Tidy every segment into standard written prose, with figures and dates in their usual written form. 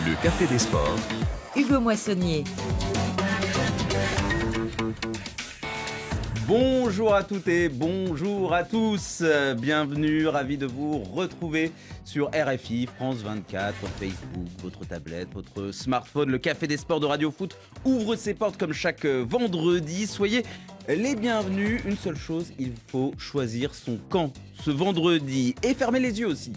Le Café des Sports. Hugo Moissonnier. Bonjour à toutes et bonjour à tous. Bienvenue, ravi de vous retrouver sur RFI, France 24, Facebook, votre tablette, votre smartphone. Le Café des Sports de Radio Foot ouvre ses portes comme chaque vendredi. Soyez les bienvenus. Une seule chose, il faut choisir son camp ce vendredi et fermer les yeux aussi.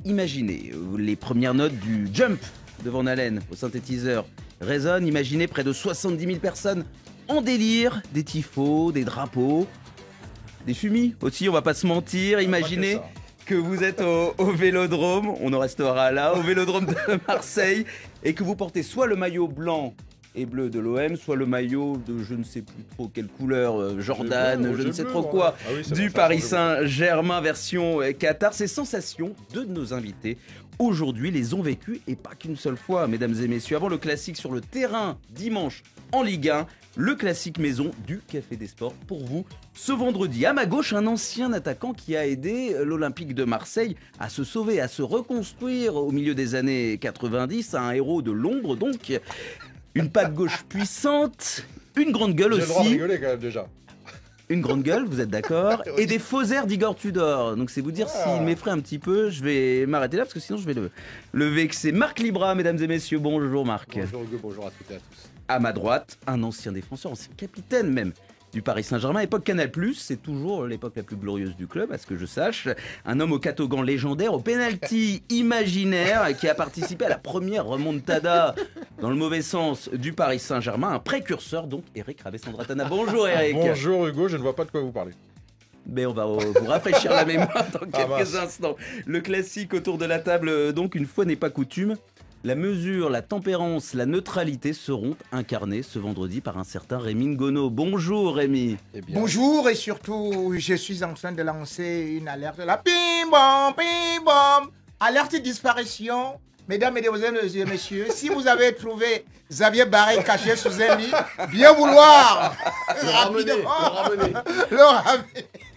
Imaginez les premières notes du Jump de Van Halen au synthétiseur résonnent. Imaginez près de 70 000 personnes en délire, des tifos, des drapeaux, des fumis aussi, on va pas se mentir. Imaginez que vous êtes au Vélodrome, on en restera là, au Vélodrome de Marseille, et que vous portez soit le maillot blanc et bleu de l'OM, soit le maillot de je ne sais plus trop quelle couleur, Jordan, je ne sais trop quoi, du Paris Saint-Germain version Qatar. Ces sensations, deux de nos invités aujourd'hui les ont vécues, et pas qu'une seule fois, mesdames et messieurs. Avant le classique sur le terrain dimanche en Ligue 1, le classique maison du Café des Sports pour vous ce vendredi. À ma gauche, un ancien attaquant qui a aidé l'Olympique de Marseille à se sauver, à se reconstruire au milieu des années 90, un héros de l'ombre donc. Une patte gauche puissante, une grande gueule aussi. J'ai le droit de rigoler quand même déjà. Une grande gueule, vous êtes d'accord? Et des faux airs d'Igor Tudor. Donc c'est vous dire s'il m'effraie un petit peu, je vais m'arrêter là parce que sinon je vais le vexer. Marc Libra, mesdames et messieurs, bonjour Marc. Bonjour Hugo, bonjour à toutes et à tous. À ma droite, un ancien défenseur, ancien capitaine même du Paris Saint-Germain, époque Canal+, c'est toujours l'époque la plus glorieuse du club, à ce que je sache. Un homme au catogan légendaire, au penalty imaginaire, qui a participé à la première remontada, dans le mauvais sens, du Paris Saint-Germain. Un précurseur, donc, Eric Rabessandratana. Bonjour Eric. Bonjour Hugo, je ne vois pas de quoi vous parlez. Mais on va vous rafraîchir la mémoire dans quelques instants. Le classique autour de la table, donc, une fois n'est pas coutume. La mesure, la tempérance, la neutralité seront incarnées ce vendredi par un certain Rémi Ngono. Bonjour Rémi. Bonjour, et surtout, je suis en train de lancer une alerte. La pim bom, alerte disparition. Mesdames, mesdemoiselles et messieurs, si vous avez trouvé Xavier Barré caché sous un lit, bien vouloir le ramener.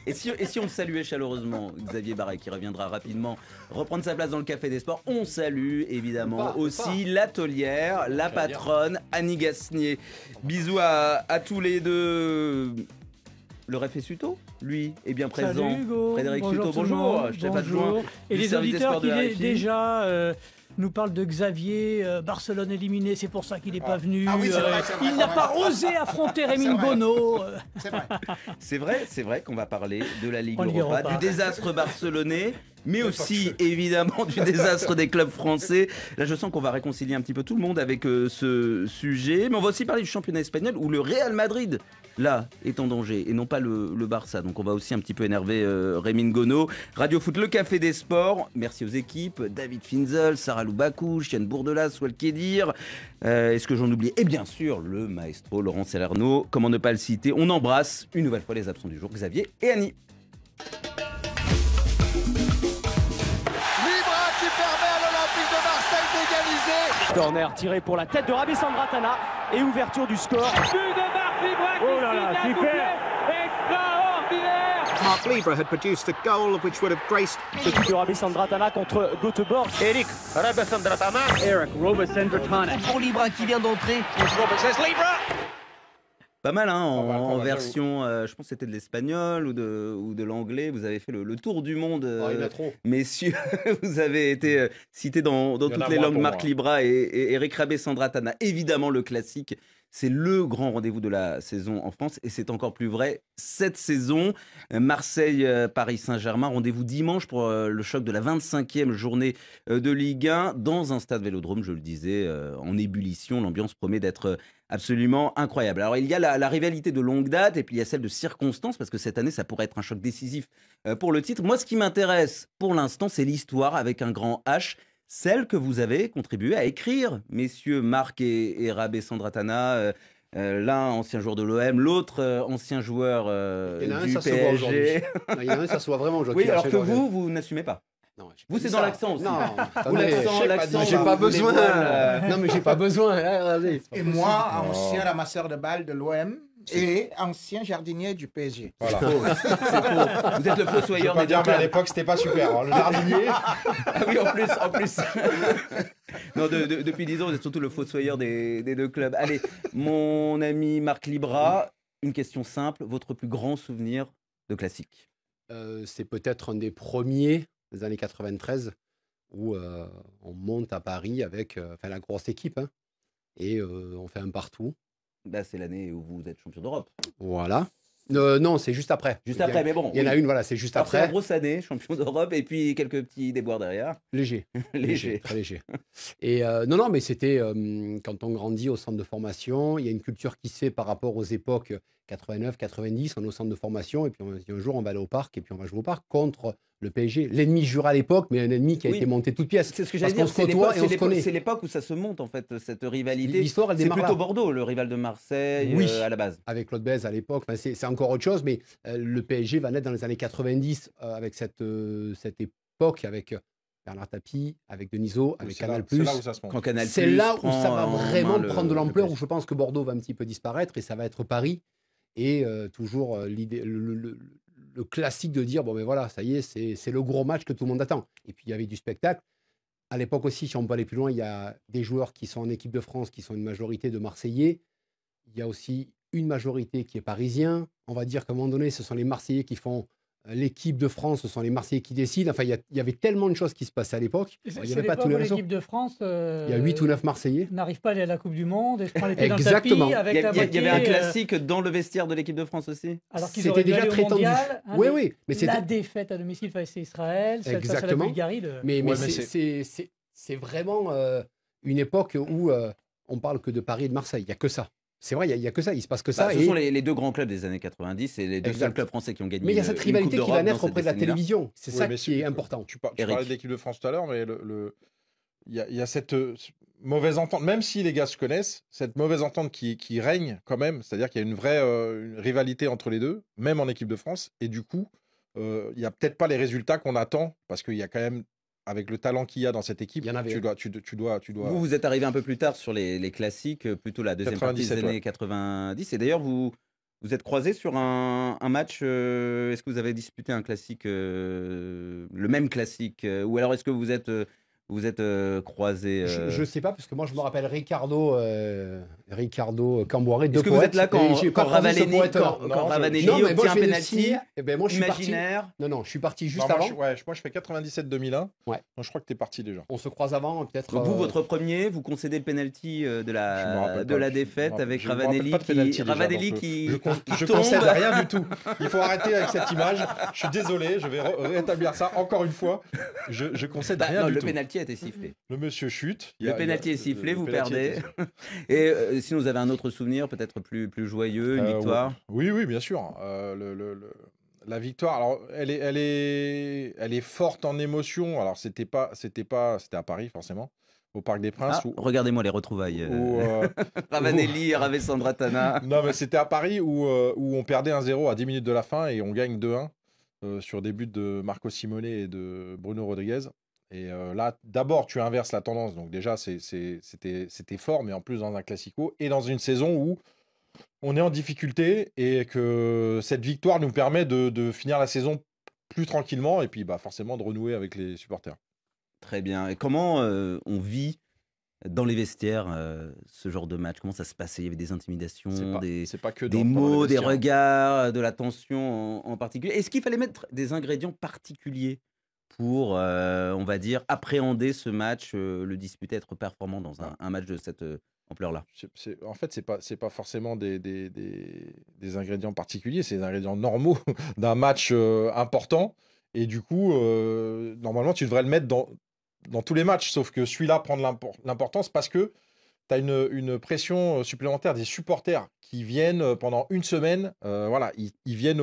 Et si on saluait chaleureusement Xavier Barré, qui reviendra rapidement reprendre sa place dans le Café des Sports, on salue évidemment aussi l'atelière, la patronne, Annie Gasnier. Bisous à tous les deux. Le réfé Suto, lui, est bien présent. Salut Hugo. Frédéric Bonjour Suto, tout le bonjour. monde. Chef adjoint Et du les service des auditeurs sports de qui RFI. déjà nous parlent de Xavier, Barcelone éliminé, c'est pour ça qu'il n'est pas venu. Ah oui, c'est vrai, il n'a pas osé affronter Rémi Ngono. C'est vrai. C'est vrai qu'on va parler de la Ligue On y Europa, ira pas. du désastre barcelonais, mais aussi évidemment du désastre des clubs français. Là, je sens qu'on va réconcilier un petit peu tout le monde avec ce sujet, mais on va aussi parler du championnat espagnol où le Real Madrid, là, est en danger et non pas le Barça. Donc on va aussi un petit peu énerver Rémi Ngono. Radio Foot, le Café des Sports. Merci aux équipes, David Finzel, Sarah Loubakou, Chienne Bourdelas, Walkedir. Est-ce que j'en oublie? Et bien sûr, le maestro Laurent Salerno. Comment ne pas le citer? On embrasse une nouvelle fois les absents du jour, Xavier et Annie. Libra qui permet à l'Olympique de Marseille d'égaliser. Corner tiré pour la tête de Rabessandratana et ouverture du score. But de Marc Libra qui signe un doublé extraordinaire. Marc Libra had produced a goal which would have graced Ce but de Rabessandratana contre Göteborg. Eric Rabessandratana. Eric Rabessandratana. Pour Libra qui vient d'entrer. Pas mal, hein, Pas en mal, version, je pense que c'était de l'espagnol ou de l'anglais. Vous avez fait le tour du monde, Il y en a trop. messieurs. Vous avez été cités dans Il y en toutes a les moins langues, pour Marc moi. Libra et Eric Rabessandratana. Évidemment, le classique, c'est le grand rendez-vous de la saison en France, et c'est encore plus vrai cette saison. Marseille, Paris Saint-Germain, rendez-vous dimanche pour le choc de la 25e journée de Ligue 1 dans un stade Vélodrome, je le disais, en ébullition. L'ambiance promet d'être absolument incroyable. Alors il y a la rivalité de longue date, et puis il y a celle de circonstance, parce que cette année ça pourrait être un choc décisif pour le titre. Moi, ce qui m'intéresse pour l'instant, c'est l'histoire avec un grand H, celle que vous avez contribué à écrire, messieurs Marc et Rabessandratana. L'un ancien joueur de l'OM, l'autre ancien joueur Il y en a un, du ça se voit aujourd'hui. PSG. Il y en a un, ça se voit vraiment aujourd'hui. Oui, alors que vous n'assumez pas. Non, j'ai pas Vous, dit c'est ça. dans l'accent aussi. Non, Vous, attendez, l'accent, j'ai pas vous besoin. les voiles, Non, mais j'ai pas besoin. Allez. Et moi, ancien ramasseur de balles de l'OM, et ancien jardinier du PSG. Voilà. C'est faux. Vous êtes le Je fossoyeur vais pas des deux dire, mais à clubs. l'époque, c'était pas super. hein. Le jardinier, Ah oui, en plus. Non, depuis 10 ans, vous êtes surtout le fossoyeur des deux clubs. Allez, mon ami Marc Libra, une question simple. Votre plus grand souvenir de classique? C'est peut-être un des premiers des années 93 où on monte à Paris avec la grosse équipe hein, et on fait un partout. Bah, c'est l'année où vous êtes champion d'Europe. Voilà. Non, c'est juste après. Juste après, mais bon. Il y en a oui. une, voilà, c'est juste Alors, c'est la après. grosse année, champion d'Europe, et puis quelques petits déboires derrière. Léger. Léger. Très léger. Et non, mais c'était quand on grandit au centre de formation, il y a une culture qui se fait par rapport aux époques 89, 90, on est au centre de formation, et puis on se dit un jour on va aller au parc, et puis on va jouer au parc contre le PSG. L'ennemi jura à l'époque, mais un ennemi qui a Oui. été monté toute pièce. C'est ce que j'allais Parce dire, qu'on se côtoie et on se connaît. c'est l'époque où ça se monte en fait, cette rivalité. L'histoire, elle C'est démarre plutôt là. Bordeaux, le rival de Marseille Oui. à la base. Avec Claude Bèze à l'époque, c'est encore autre chose, mais le PSG va naître dans les années 90 avec cette époque, avec Bernard Tapie, avec Denisot, avec Canal+. c'est là où ça se monte. Quand Canal+, C'est là où prend ça va en vraiment main prendre de le l'ampleur, PSG. où je pense que Bordeaux va un petit peu disparaître et ça va être Paris. Et toujours l'idée, le classique de dire, bon ben voilà, ça y est, c'est le gros match que tout le monde attend. Et puis il y avait du spectacle. À l'époque aussi, si on peut aller plus loin, il y a des joueurs qui sont en équipe de France, qui sont une majorité de Marseillais. Il y a aussi une majorité qui est parisien. On va dire qu'à un moment donné, ce sont les Marseillais qui font l'équipe de France, ce sont les Marseillais qui décident. Enfin, il y avait tellement de choses qui se passaient à l'époque. Il n'y avait pas tous les réseaux. L'équipe de France. Il y a 8 ou 9 Marseillais. N'arrive pas à aller à la Coupe du Monde et je prends les pieds dans le Exactement. tapis avec Il y la avait moitié, un classique dans le vestiaire de l'équipe de France aussi. alors qu'ils C'était auraient dû déjà aller au très tendu. mondial, hein, Oui, mais oui. Mais la c'était. défaite à domicile face à Israël, celle face à la Exactement. Bulgarie. Mais Ouais, mais c'est vraiment une époque où on parle que de Paris et de Marseille. Il n'y a que ça. C'est vrai, il n'y a que ça. Il se passe que ça. Bah, ce et... sont les deux grands clubs des années 90 et les deux Exact. seuls clubs français qui ont gagné. Mais il y a cette une rivalité Coupe qui va d'Europe naître dans cette auprès de la décennie-là. télévision. C'est Oui, ça mais qui est important. Tu Eric. parlais de l'équipe de France tout à l'heure, mais il y a cette mauvaise entente, même si les gars se connaissent, cette mauvaise entente qui règne quand même, c'est-à-dire qu'il y a une vraie une rivalité entre les deux, même en équipe de France, et du coup, il n'y a peut-être pas les résultats qu'on attend, parce qu'il y a quand même, avec le talent qu'il y a dans cette équipe, Il y en avait. tu dois... Vous êtes arrivé un peu plus tard sur les classiques, plutôt la deuxième partie des 97, années ouais. 90. Et d'ailleurs, vous êtes croisés sur un match. Est-ce que vous avez disputé un classique, le même classique, ou alors est-ce que vous êtes croisés Je ne sais pas, parce que moi, je me rappelle Ricardo Camboiré. Est-ce que vous êtes là quand Ravanelli Non, mais moi, obtient un je fais penalty moi, je suis parti. imaginaire? Non, je suis parti juste Non, avant. moi, je fais 97-2001. Ouais. Donc, je crois que tu es parti déjà. On se croise avant, peut-être. Donc vous, votre premier, vous concédez le penalty de Je me la rappelle pas, défaite avec je me rappelle Ravanelli pas de penalty qui déjà, Ravanelli donc qui je tombe. concède rien du tout. Il faut arrêter avec cette image. Je suis désolé, je vais rétablir ça encore une fois. Je concède rien non, du le tout. penalty a été sifflé. Le monsieur chute. Le penalty est sifflé, le vous penalty perdez. est sifflé. Et si vous avez un autre souvenir, peut-être plus joyeux, une victoire. Oui, bien sûr. La victoire, alors elle est forte en émotion. Alors c'était à Paris forcément, au Parc des Princes. Ah, regardez-moi les retrouvailles. où, Ravanelli, Ravessan Dratana. Non, mais c'était à Paris où on perdait 1-0 à 10 minutes de la fin et on gagne 2-1 sur des buts de Marco Simone et de Bruno Rodriguez. Et là, d'abord, tu inverses la tendance. Donc déjà, c'était fort, mais en plus dans un classico et dans une saison où on est en difficulté et que cette victoire nous permet de finir la saison plus tranquillement et puis forcément de renouer avec les supporters. Très bien. Et comment on vit dans les vestiaires ce genre de match? Comment ça se passait? Il y avait des intimidations, C'est pas que des dans mots, les des vestiaires. regards, de la tension en particulier. Est-ce qu'il fallait mettre des ingrédients particuliers pour, on va dire, appréhender ce match, le disputer, être performant dans un match de cette ampleur-là? En fait, c'est pas forcément des ingrédients particuliers, c'est des ingrédients normaux d'un match important. Et du coup, normalement, tu devrais le mettre dans tous les matchs, sauf que celui-là prend de l'importance parce que tu as une pression supplémentaire des supporters qui viennent pendant une semaine. Voilà, ils viennent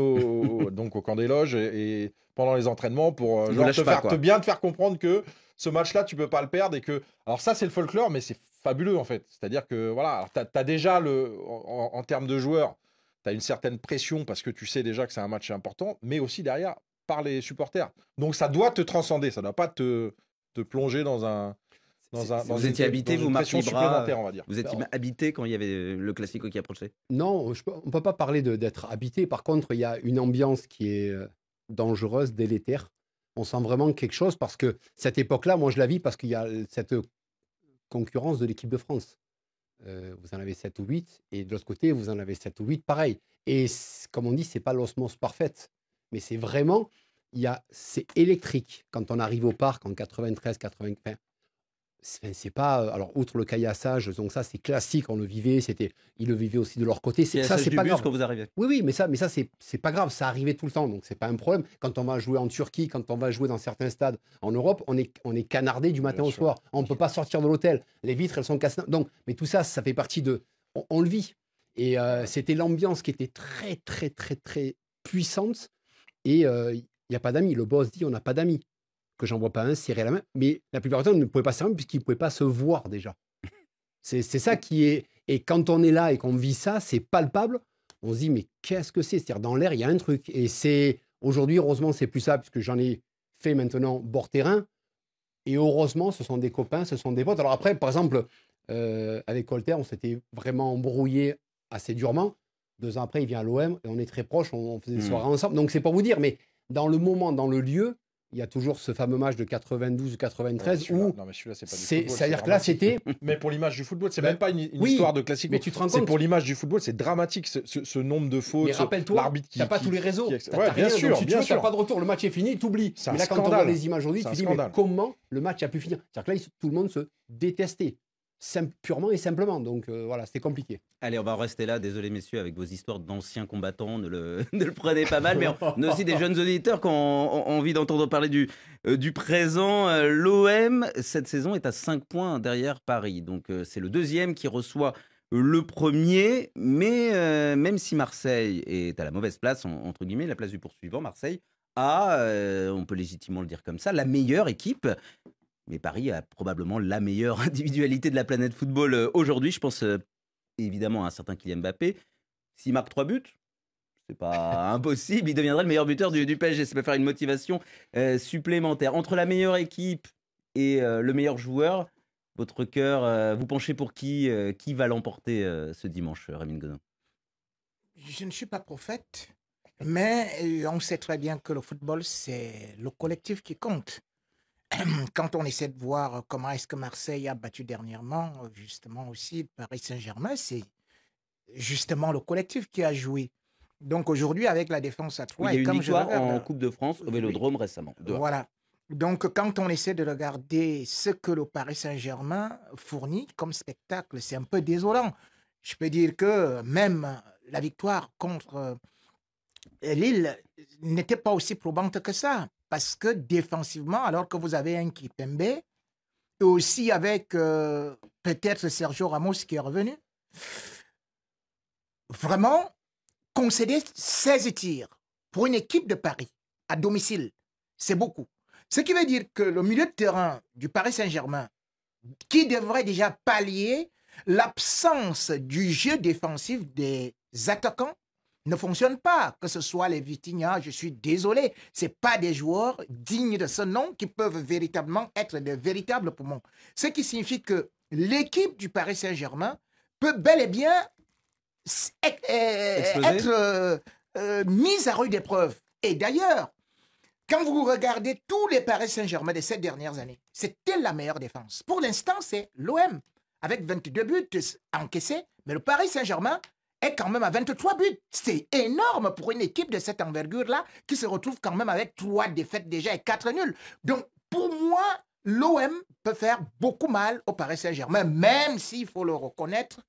donc au camp des loges et pendant les entraînements pour Ils vous lâchent pas, quoi. bien te faire comprendre que ce match-là, tu peux pas le perdre et que... Alors ça, c'est le folklore, mais c'est fabuleux en fait. C'est-à-dire que voilà, tu as déjà en termes de joueurs, tu as une certaine pression parce que tu sais déjà que c'est un match important, mais aussi derrière par les supporters. Donc ça doit te transcender, ça ne doit pas te plonger dans Vous étiez habité, vous, Marc Libra, supplémentaire, on va dire. vous étiez habité quand il y avait le Classico qui approchait? Non, on ne peut pas parler d'être habité. Par contre, il y a une ambiance qui est dangereuse, délétère. On sent vraiment quelque chose parce que cette époque-là, moi, je la vis parce qu'il y a cette concurrence de l'équipe de France. Vous en avez 7 ou 8, et de l'autre côté, vous en avez 7 ou 8, pareil. Et comme on dit, c'est pas l'osmose parfaite, mais c'est vraiment, c'est électrique. Quand on arrive au parc en 93, 95, c'est pas... Alors, outre le caillassage, donc ça, c'est classique, on le vivait, ils le vivaient aussi de leur côté. Ça, c'est pas grave. Quand vous arrivez. Oui, mais ça, c'est pas grave, ça arrivait tout le temps, donc c'est pas un problème. Quand on va jouer en Turquie, quand on va jouer dans certains stades en Europe, on est canardé du matin au soir. On ne peut pas sortir de l'hôtel. Les vitres, elles sont cassées. Donc, mais tout ça, ça fait partie de... On le vit. Et c'était l'ambiance qui était très, très, très, très puissante. Et il n'y a pas d'amis. Le boss dit, on n'a pas d'amis. Que j'en vois pas un serrer la main. Mais la plupart du temps, on ne pouvait pas serrer la main puisqu'ils ne pouvaient pas se voir déjà. C'est ça qui est... Et quand on est là et qu'on vit ça, c'est palpable. On se dit, mais qu'est-ce que c'est? C'est-à-dire, dans l'air, il y a un truc. Et c'est... Aujourd'hui, heureusement, c'est plus ça, puisque j'en ai fait maintenant bord terrain. Et heureusement, ce sont des copains, ce sont des potes. Alors après, par exemple, avec Colter, on s'était vraiment embrouillé assez durement. 2 ans après, il vient à l'OM et on est très proches. On faisait des soirées ensemble. Donc, c'est pour vous dire. Mais dans le moment, dans le lieu, il y a toujours ce fameux match de 92 ou 93 où... Non, mais celui-là, c'est pas du football. C'est-à-dire que là, c'était... Mais pour l'image du football, c'est même pas une histoire de classique. Mais tu te rends compte... C'est pour l'image du football, c'est dramatique, ce nombre de fautes. Mais rappelle-toi, t'as pas tous les réseaux. Bien sûr, si tu veux, t'as pas de retour. Le match est fini, t'oublies. Mais là, quand on voit les images aujourd'hui, tu dis, mais comment le match a pu finir? C'est-à-dire que là, tout le monde se détestait. Purement et simplement. Donc voilà, c'était compliqué. Allez, on va en rester là. Désolé, messieurs, avec vos histoires d'anciens combattants, ne le prenez pas mal. Mais on a aussi des jeunes auditeurs qui ont envie d'entendre parler du présent. L'OM, cette saison, est à 5 points derrière Paris. Donc c'est le deuxième qui reçoit le premier. Mais même si Marseille est à la mauvaise place, entre guillemets, la place du poursuivant, Marseille a, on peut légitimement le dire comme ça, la meilleure équipe. Mais Paris a probablement la meilleure individualité de la planète football aujourd'hui. Je pense évidemment à un certain Kylian Mbappé. S'il marque 3 buts, c'est pas impossible. Il deviendrait le meilleur buteur du PSG. Ça peut faire une motivation supplémentaire. Entre la meilleure équipe et le meilleur joueur, votre cœur, vous penchez pour qui va l'emporter ce dimanche, Rémi Godin? Je ne suis pas prophète, mais on sait très bien que le football, c'est le collectif qui compte. Quand on essaie de voir comment est-ce que Marseille a battu dernièrement, justement aussi Paris Saint-Germain, c'est justement le collectif qui a joué. Donc aujourd'hui, avec la défense à 3... Il y a eu une victoire en Coupe de France au Vélodrome récemment. Voilà. Donc quand on essaie de regarder ce que le Paris Saint-Germain fournit comme spectacle, c'est un peu désolant. Je peux dire que même la victoire contre Lille n'était pas aussi probante que ça. Parce que défensivement, alors que vous avez un Kimpembe, et aussi avec peut-être Sergio Ramos qui est revenu, vraiment, concéder 16 tirs pour une équipe de Paris à domicile, c'est beaucoup. Ce qui veut dire que le milieu de terrain du Paris Saint-Germain, qui devrait déjà pallier l'absence du jeu défensif des attaquants, ne fonctionne pas, que ce soit les Vitinha, je suis désolé, ce pas des joueurs dignes de ce nom qui peuvent véritablement être de véritables poumons. Ce qui signifie que l'équipe du Paris Saint-Germain peut bel et bien être mise à rude épreuve. Et d'ailleurs, quand vous regardez tous les Paris Saint-Germain de ces dernières années, c'était la meilleure défense. Pour l'instant, c'est l'OM, avec 22 buts encaissés, mais le Paris Saint-Germain est quand même à 23 buts. C'est énorme pour une équipe de cette envergure-là qui se retrouve quand même avec 3 défaites déjà et 4 nuls. Donc, pour moi, l'OM peut faire beaucoup mal au Paris Saint-Germain, même s'il faut le reconnaître,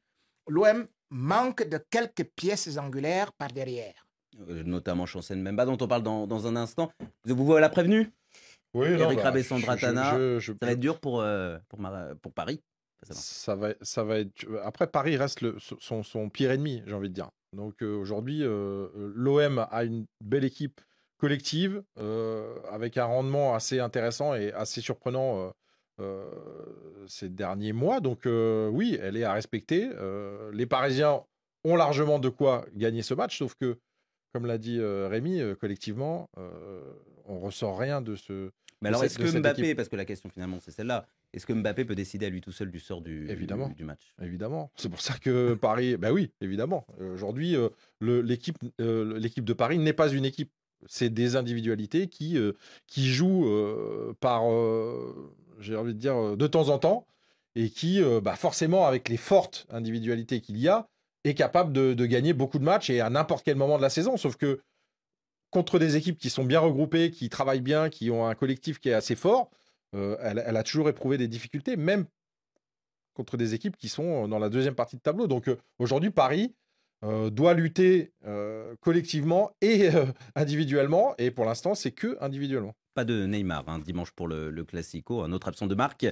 l'OM manque de quelques pièces angulaires par derrière. Notamment Chancel Mbemba, dont on parle dans un instant. Vous voilà prévenu? Oui, avec Rabé Sandratana, ça va être dur pour Paris. Ça va être. Après, Paris reste son pire ennemi, j'ai envie de dire. Donc aujourd'hui, l'OM a une belle équipe collective avec un rendement assez intéressant et assez surprenant ces derniers mois. Donc oui, elle est à respecter. Les Parisiens ont largement de quoi gagner ce match, sauf que, comme l'a dit Rémi, collectivement, on ressort rien de ce. Mais alors, est-ce que Mbappé, parce que la question finalement c'est celle-là, Est-ce que Mbappé peut décider à lui tout seul du sort du match? Évidemment. C'est pour ça que Paris... Ben oui, évidemment. Aujourd'hui, l'équipe de Paris n'est pas une équipe. C'est des individualités qui jouent par, j'ai envie de dire, de temps en temps, et qui, forcément, avec les fortes individualités qu'il y a, est capable de gagner beaucoup de matchs et à n'importe quel moment de la saison. Sauf que contre des équipes qui sont bien regroupées, qui travaillent bien, qui ont un collectif qui est assez fort, elle a toujours éprouvé des difficultés, même contre des équipes qui sont dans la deuxième partie de tableau. Donc aujourd'hui, Paris doit lutter collectivement et individuellement. Et pour l'instant, c'est que individuellement. Pas de Neymar dimanche pour le Classico, un autre absent de marque.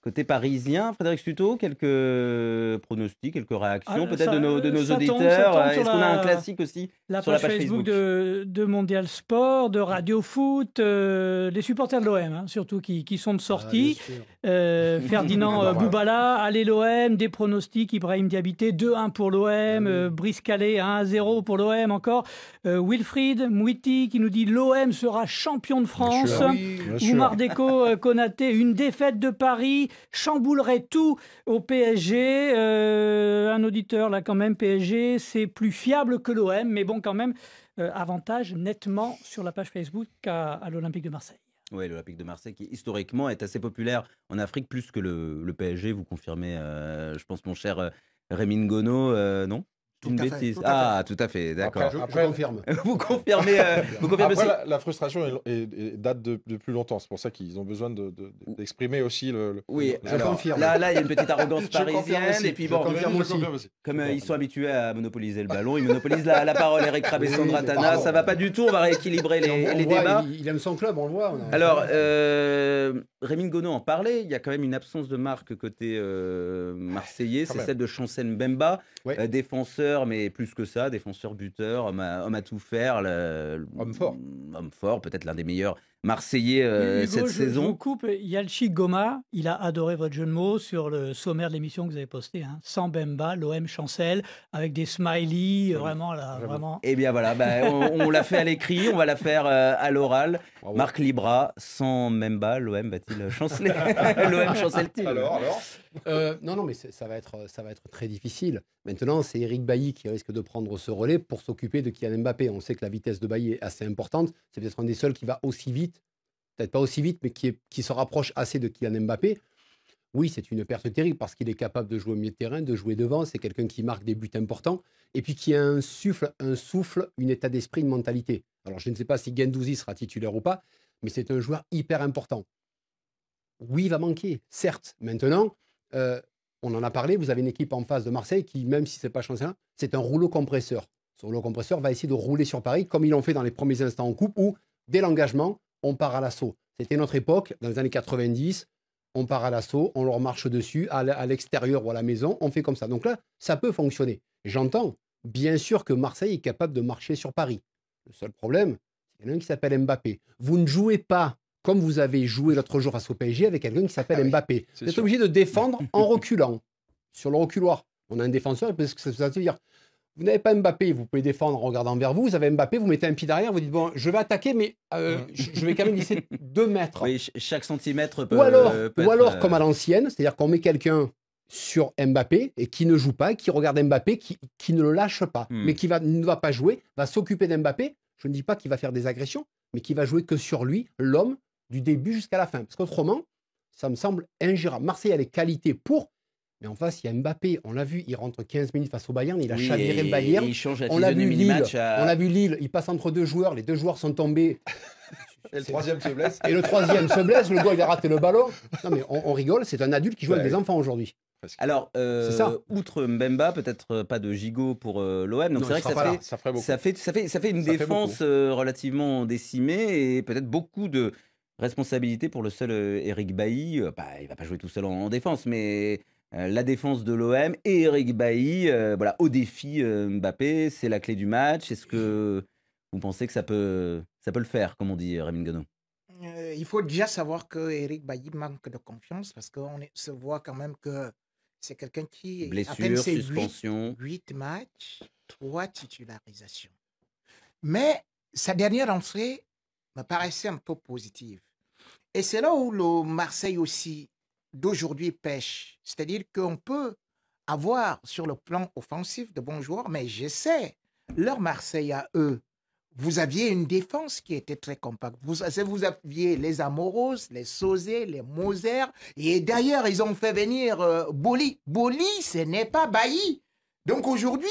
Côté parisien, Frédéric Stuto, quelques pronostics, quelques réactions peut-être de nos auditeurs. Est-ce qu'on a un classique aussi sur la page Facebook de Mondial Sport, de Radio Foot, les supporters de l'OM, surtout qui sont de sortie. Ferdinand Boubala, allez l'OM, des pronostics, Ibrahim Diabité, 2-1 pour l'OM, Brice Calais, 1-0 pour l'OM encore. Wilfried Mouiti qui nous dit l'OM sera champion de France. Oumar Deco Konaté, une défaite de Paris chamboulerait tout au PSG. Un auditeur là quand même, PSG c'est plus fiable que l'OM, mais bon quand même avantage nettement sur la page Facebook à l'Olympique de Marseille. Oui, l'Olympique de Marseille qui historiquement est assez populaire en Afrique plus que le PSG, vous confirmez, je pense mon cher Rémi Ngono, non? Une bêtise. Tout à fait, d'accord. Je confirme. Vous confirmez. Après, la frustration date de plus longtemps. C'est pour ça qu'ils ont besoin d'exprimer aussi le. Oui, je confirme. Là, il y a une petite arrogance parisienne. Et puis bon, comme ils sont habitués à monopoliser le ballon, ils monopolisent la parole. Eric Rabessandra Tana, ça va pas du tout. On va rééquilibrer les débats. Il aime son club, on le voit. Alors, Rémi Ngono en parlait. Il y a quand même une absence de marque côté marseillais. C'est celle de Chancel Mbemba, défenseur. Mais plus que ça, défenseur, buteur, homme à tout faire. Homme fort. Homme fort, peut-être l'un des meilleurs Marseillais cette saison. Je vous coupe, Yalchi Goma, il a adoré votre jeu de mots sur le sommaire de l'émission que vous avez posté. Sans Bemba, l'OM Chancel, avec des smileys, vraiment. Eh bien voilà, on l'a fait à l'écrit, on va la faire à l'oral. Bravo. Marc Libra, sans Bemba, l'OM va-t-il chanceler? L'OM chancelle-t-il? Alors non, mais ça va être très difficile. Maintenant, c'est Eric Bailly qui risque de prendre ce relais pour s'occuper de Kylian Mbappé. On sait que la vitesse de Bailly est assez importante. C'est peut-être un des seuls qui va aussi vite, peut-être pas aussi vite, mais qui se rapproche assez de Kylian Mbappé. Oui, c'est une perte terrible parce qu'il est capable de jouer au milieu de terrain, de jouer devant. C'est quelqu'un qui marque des buts importants et puis qui a un souffle, un état d'esprit, une mentalité. Alors, je ne sais pas si Guendouzi sera titulaire ou pas, mais c'est un joueur hyper important. Oui, il va manquer, certes. Maintenant, on en a parlé, vous avez une équipe en face de Marseille qui, même si ce n'est pas chanceux, c'est un rouleau compresseur. Ce rouleau compresseur va essayer de rouler sur Paris comme ils l'ont fait dans les premiers instants en coupe où, dès l'engagement, on part à l'assaut. C'était notre époque, dans les années 90, on part à l'assaut, on leur marche dessus, à l'extérieur ou à la maison, on fait comme ça. Donc là, ça peut fonctionner. J'entends, bien sûr que Marseille est capable de marcher sur Paris. Le seul problème, c'est qu'il y en a un qui s'appelle Mbappé. Vous ne jouez pas comme vous avez joué l'autre jour face au PSG avec quelqu'un qui s'appelle Mbappé. Vous êtes obligé de défendre en reculant. Sur le reculoir, on a un défenseur, parce que ça veut dire, vous n'avez pas Mbappé, vous pouvez défendre en regardant vers vous, vous avez Mbappé, vous mettez un pied derrière, vous dites, bon, je vais attaquer, mais je vais quand même laisser 2 mètres. Oui, chaque centimètre peut... Ou alors comme à l'ancienne, c'est-à-dire qu'on met quelqu'un sur Mbappé et qui ne joue pas, qui regarde Mbappé, qui ne le lâche pas, mais qui ne va pas jouer, va s'occuper d'Mbappé. Je ne dis pas qu'il va faire des agressions, mais qui va jouer que sur lui, l'homme, du début jusqu'à la fin. Parce qu'autrement, ça me semble ingérable. Marseille a les qualités pour, mais en face, il y a Mbappé. On l'a vu, il rentre 15 minutes face au Bayern, il a chaviré le Bayern. On l'a vu Lille, il passe entre 2 joueurs, les 2 joueurs sont tombés. Et le troisième se blesse. Et le troisième se blesse, le gars il a raté le ballon. Non mais on rigole, c'est un adulte qui joue avec des enfants aujourd'hui. Alors, outre Mbemba, peut-être pas de gigot pour l'OM. Donc c'est vrai que ça fait une défense relativement décimée et peut-être beaucoup de responsabilité pour le seul Eric Bailly. Il va pas jouer tout seul en défense, mais la défense de l'OM et Eric Bailly, au défi Mbappé, c'est la clé du match. Est-ce que vous pensez que ça peut le faire, comme on dit, Rémi Ngono? Il faut déjà savoir que Eric Bailly manque de confiance parce qu'on se voit quand même que c'est quelqu'un qui blessure, suspension, 8 matchs, 3 titularisations. Mais sa dernière entrée me paraissait un peu positive. Et c'est là où le Marseille aussi d'aujourd'hui pêche. C'est-à-dire qu'on peut avoir sur le plan offensif de bons joueurs, mais je sais, leur Marseille à eux, vous aviez une défense qui était très compacte. Vous aviez les Amoros, les Sauzé, les Moser, et d'ailleurs, ils ont fait venir Boli. Boli, ce n'est pas Bailly. Donc aujourd'hui,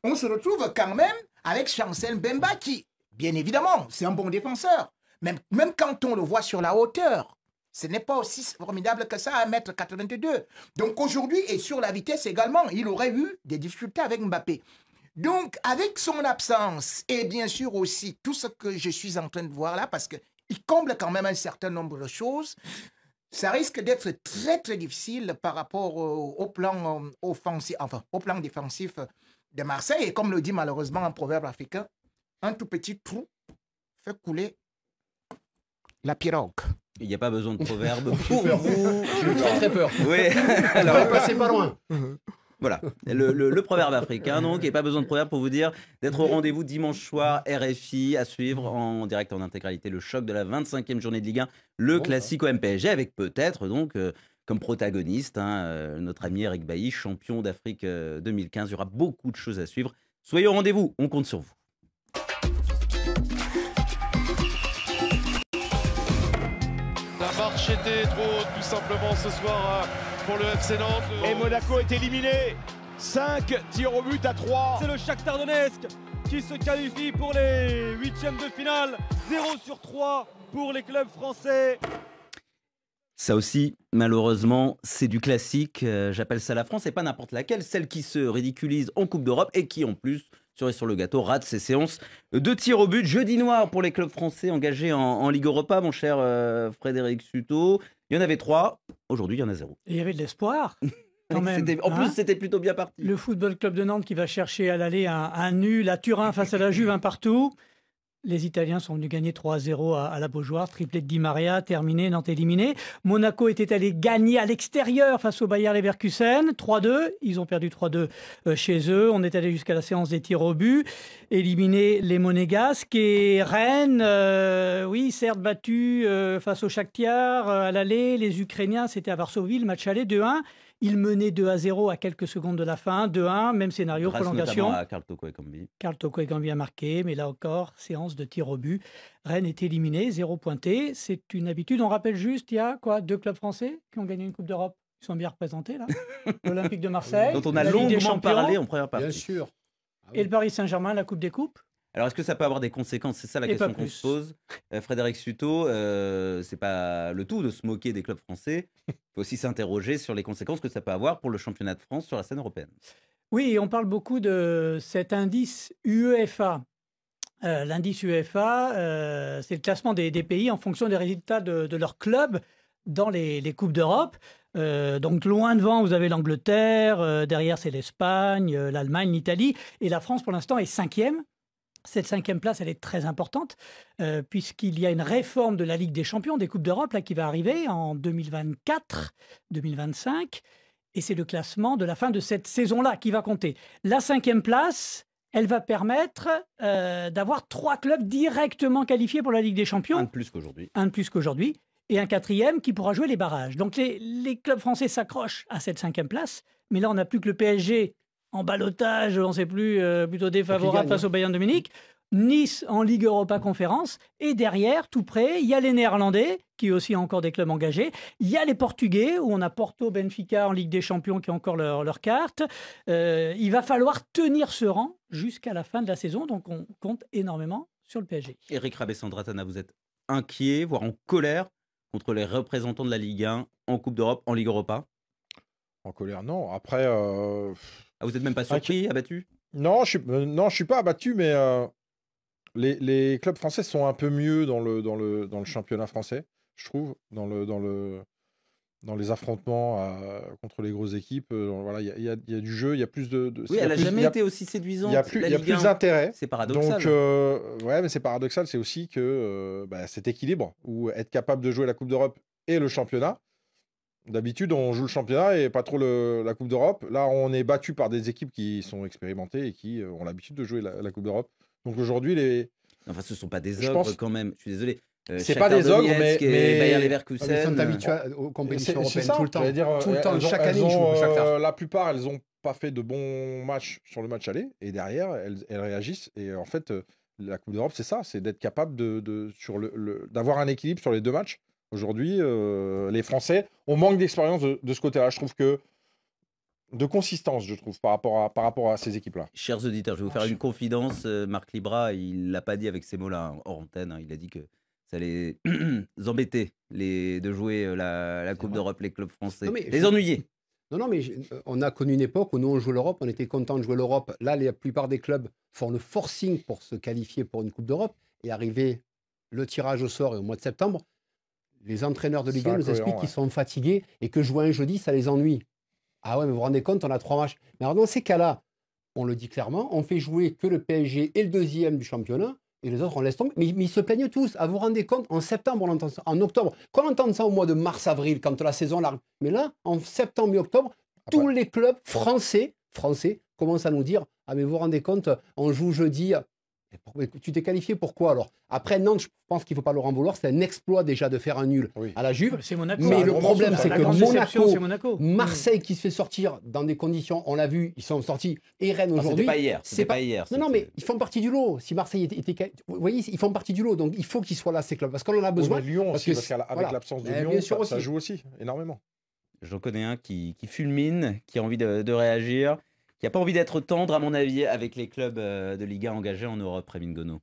on se retrouve quand même avec Chancel Mbemba qui, bien évidemment, c'est un bon défenseur. Même quand on le voit sur la hauteur, ce n'est pas aussi formidable que ça à 1m82. Donc aujourd'hui, et sur la vitesse également, il aurait eu des difficultés avec Mbappé. Donc, avec son absence, et bien sûr aussi tout ce que je suis en train de voir là, parce qu'il comble quand même un certain nombre de choses, ça risque d'être très très difficile par rapport au plan offensif, enfin au plan défensif de Marseille. Et comme le dit malheureusement un proverbe africain, un tout petit trou fait couler la pirogue. Il n'y a pas besoin de proverbe pour vous. J'ai eu très très peur. Oui, Alors, passez pas loin. Voilà, le proverbe africain, donc, et pas besoin de proverbe pour vous dire d'être au rendez-vous dimanche soir, RFI, à suivre en direct en intégralité le choc de la 25e journée de Ligue 1, le Classico MPSG, avec peut-être donc comme protagoniste notre ami Eric Bailly, champion d'Afrique 2015. Il y aura beaucoup de choses à suivre. Soyez au rendez-vous, on compte sur vous. La marche était trop haute tout simplement ce soir pour le FC Nantes. Et Monaco est éliminé. 5 tirs au but à 3. C'est le Shakhtar Donetsk qui se qualifie pour les huitièmes de finale. 0 sur 3 pour les clubs français. Ça aussi, malheureusement, c'est du classique. J'appelle ça la France, et pas n'importe laquelle. Celle qui se ridiculise en Coupe d'Europe et qui, en plus, cerise sur le gâteau, rate ses séances de tir au but. Jeudi noir pour les clubs français engagés en Ligue Europa, mon cher Frédéric Suto. Il y en avait 3, aujourd'hui il y en a 0. Et il y avait de l'espoir. Quand même, en plus, c'était plutôt bien parti. Le Football Club de Nantes qui va chercher à l'aller un nul, à Turin face à la Juve, un partout. Les Italiens sont venus gagner 3-0 à la Beaujoire, triplé de Di Maria, terminé, Nantes éliminé. Monaco était allé gagner à l'extérieur face au Bayer Leverkusen, 3-2. Ils ont perdu 3-2 chez eux. On est allé jusqu'à la séance des tirs au but, éliminé les Monégasques. Et Rennes, oui, certes battu face au Shakhtar à l'aller. Les Ukrainiens, c'était à Varsovie, le match aller 2-1. Il menait 2-0 à quelques secondes de la fin, 2-1, même scénario, grâce prolongation. à Carl Toko Ekambi. Carl Toko Ekambi a marqué, mais là encore, séance de tir au but. Rennes est éliminé, 0 pointé. C'est une habitude. On rappelle juste, il y a quoi, 2 clubs français qui ont gagné une Coupe d'Europe. Ils sont bien représentés, là. L'Olympique de Marseille, dont on a longuement parlé en première partie. Bien sûr. Ah oui. Et le Paris Saint-Germain, la Coupe des Coupes. Alors, est-ce que ça peut avoir des conséquences? C'est ça la question qu'on se pose. Frédéric Suto, c'est pas le tout de se moquer des clubs français. Il faut aussi s'interroger sur les conséquences que ça peut avoir pour le championnat de France sur la scène européenne. Oui, et on parle beaucoup de cet indice UEFA. L'indice UEFA, c'est le classement des pays en fonction des résultats de leur club dans les Coupes d'Europe. Donc loin devant, vous avez l'Angleterre, derrière c'est l'Espagne, l'Allemagne, l'Italie, et la France pour l'instant est 5e. Cette 5e place, elle est très importante, puisqu'il y a une réforme de la Ligue des Champions, des Coupes d'Europe, là, qui va arriver en 2024-2025. Et c'est le classement de la fin de cette saison-là qui va compter. La 5e place, elle va permettre d'avoir 3 clubs directement qualifiés pour la Ligue des Champions. Un de plus qu'aujourd'hui. Un de plus qu'aujourd'hui. Et un 4e qui pourra jouer les barrages. Donc les clubs français s'accrochent à cette 5e place. Mais là, on n'a plus que le PSG en ballottage, on ne sait plus, plutôt défavorable face au Bayern de Munich. Nice en Ligue Europa Conférence. Et derrière, tout près, il y a les Néerlandais, qui aussi ont encore des clubs engagés. Il y a les Portugais, où on a Porto, Benfica en Ligue des Champions qui ont encore leur carte. Il va falloir tenir ce rang jusqu'à la fin de la saison. Donc on compte énormément sur le PSG. Eric Rabessandratana, vous êtes inquiet, voire en colère contre les représentants de la Ligue 1 en Coupe d'Europe, en Ligue Europa? En colère, non. Après... vous n'êtes même pas surpris, abattu? Non, je suis pas abattu, mais les clubs français sont un peu mieux dans le championnat français, je trouve, dans les affrontements contre les grosses équipes. Voilà, il y a du jeu, il y a plus de oui, elle n'a jamais été aussi séduisante. Il y a plus d'intérêt. C'est paradoxal. Donc, ouais, mais c'est paradoxal, c'est aussi que cet équilibre, où être capable de jouer la Coupe d'Europe et le championnat. D'habitude, on joue le championnat et pas trop la Coupe d'Europe. Là, on est battu par des équipes qui sont expérimentées et qui ont l'habitude de jouer la Coupe d'Europe. Donc aujourd'hui, Enfin, ce ne sont pas des ogres quand même. Je suis désolé. c'est pas des ogres, mais Bayer Ils Leverkusen. sont habitués aux compétitions européennes tout le temps. Tout le temps, chaque année, ils jouent au Shakhtar. La plupart, elles n'ont pas fait de bons matchs sur le match aller, et derrière, elles réagissent. Et en fait, la Coupe d'Europe, c'est ça, c'est d'être capable d'avoir un équilibre sur les 2 matchs. Aujourd'hui, les Français, on manque d'expérience de ce côté-là. Je trouve que de consistance, par rapport à ces équipes-là. Chers auditeurs, je vais vous faire une confidence. Marc Libra, il l'a pas dit avec ces mots-là hors antenne. Il a dit que ça allait embêter de jouer la Coupe d'Europe, les clubs français. Les ennuyer. Non, mais on a connu une époque où nous, on jouait l'Europe, on était content de jouer l'Europe. Là, la plupart des clubs font le forcing pour se qualifier pour une Coupe d'Europe. Et arrivé le tirage au sort et au mois de septembre, les entraîneurs de Ligue 1 nous expliquent qu'ils sont fatigués et que jouer un jeudi, ça les ennuie. Ah ouais, mais vous vous rendez compte, on a 3 matchs. Mais alors dans ces cas-là, on le dit clairement, on fait jouer que le PSG et le 2e du championnat, et les autres, on laisse tomber. Mais ils se plaignent tous. Ah, vous vous rendez compte, en septembre, on entend ça. En octobre, quand on entend ça au mois de mars-avril, quand la saison l'arrive. Mais là, en septembre et octobre, tous les clubs français commencent à nous dire « Ah, mais vous vous rendez compte, on joue jeudi. » Tu t'es qualifié pourquoi alors? Après, Nantes, je pense qu'il ne faut pas leur en vouloir. C'est un exploit déjà de faire un nul à la Juve. C'est Monaco. Mais le problème, c'est que Monaco, Marseille qui se fait sortir dans des conditions, on l'a vu, ils sont sortis, et Rennes aujourd'hui. C'était pas hier. Non, mais ils font partie du lot. Si Marseille était. Vous voyez, ils font partie du lot. Donc il faut qu'ils soient là, ces clubs. Parce qu'on en a besoin. Lyon aussi, parce qu'avec l'absence de Lyon, ça joue aussi énormément. J'en connais un qui fulmine, qui a envie de réagir, qui n'a pas envie d'être tendre, à mon avis, avec les clubs de Ligue 1 engagés en Europe, Rémi Ngono.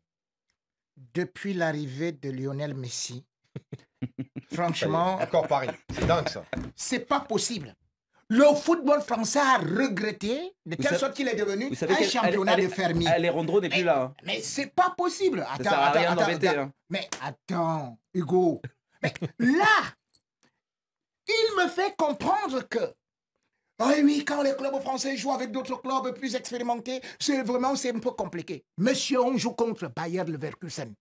Depuis l'arrivée de Lionel Messi, franchement... Encore Paris, c'est dingue ça. C'est pas possible. Le football français a regretté de telle sorte qu'il est devenu un championnat de fermiers. Alejandro n'est plus là. Mais c'est pas possible. Ça sert à rien d'embêter. Mais attends, Hugo. Mais là, il me fait comprendre que oui, quand les clubs français jouent avec d'autres clubs plus expérimentés, c'est un peu compliqué. Monsieur, on joue contre Bayer Leverkusen.